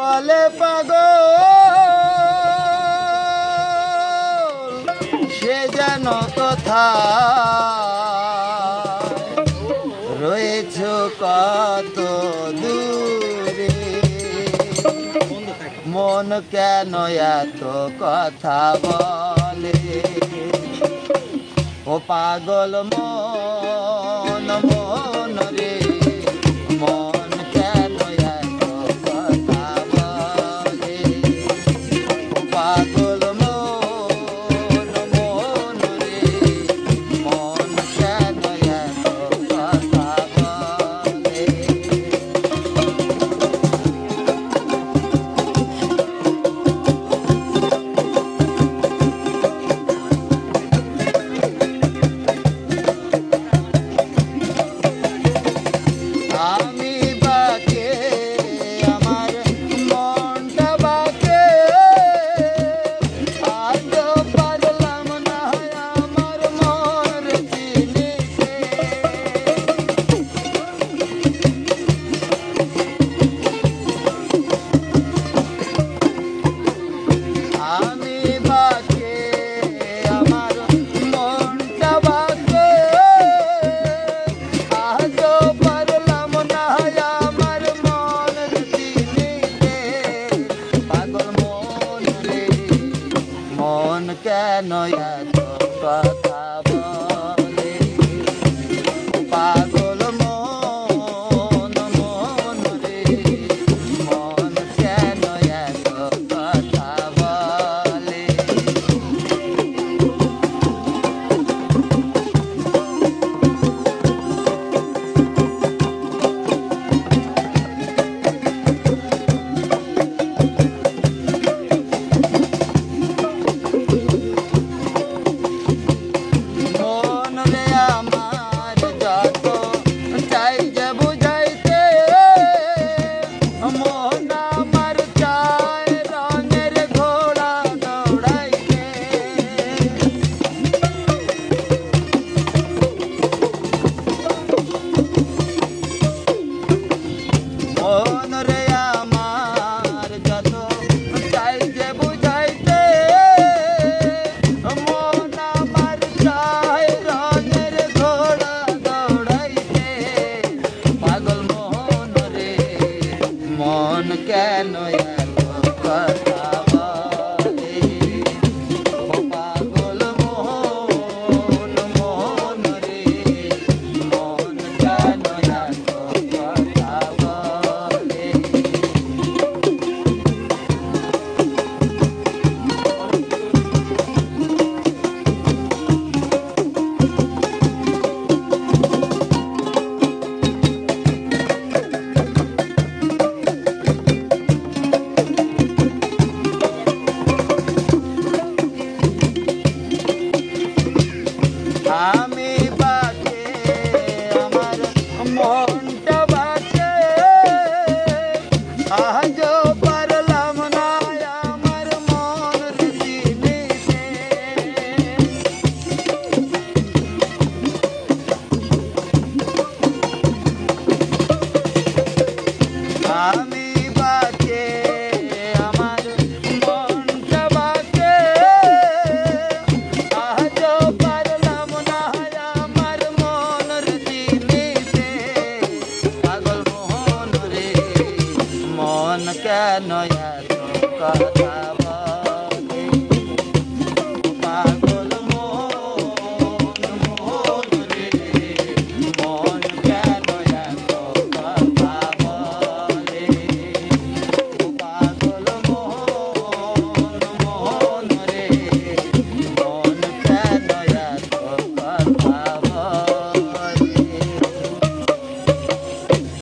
বলে পাগল সে যেন কথা রয়েছ কত দূরে, মন কেন এত কথা বলে? ও পাগল মন মন রে, মন কেন এত কথা বলে? ও পাগল মন মন রে, মন কেন এত কথা বলে? আমি বাকে আমার মনটা বাকে, আজও পারলাম না আমার মন চিনিতে। আমি বাকে আমার মনটা বাকে, আজও পারলাম না আমার মন চিনিতে। পাগল মন রে, মন কেন এত কথা বলে? পাগল মন মন রে, মন কেন এত কথা বলে? মন রে আমার যত চাই যে বুঝাইতে, মন আমার চায় রঙের ঘোড়া দৌড়াইতে। মন রে আমার যত চাই যে বুঝাইতে, মন আমার চায় রঙের ঘোড়া দৌড়াইতে। পাগল মন রে, মন কেন এত কথা বলে? ও পাগল মন মন রে, মন কেন এত কথা বলে? আমি বাকে আমার মনটা বাকে, আজও পারলাম না আমার মন চিনিতে। আমি বাকে আমার মনটা বাকে, আজও পারলাম না আমার মন চিনিতে। পাগল মন রে, মন কেন এত কথা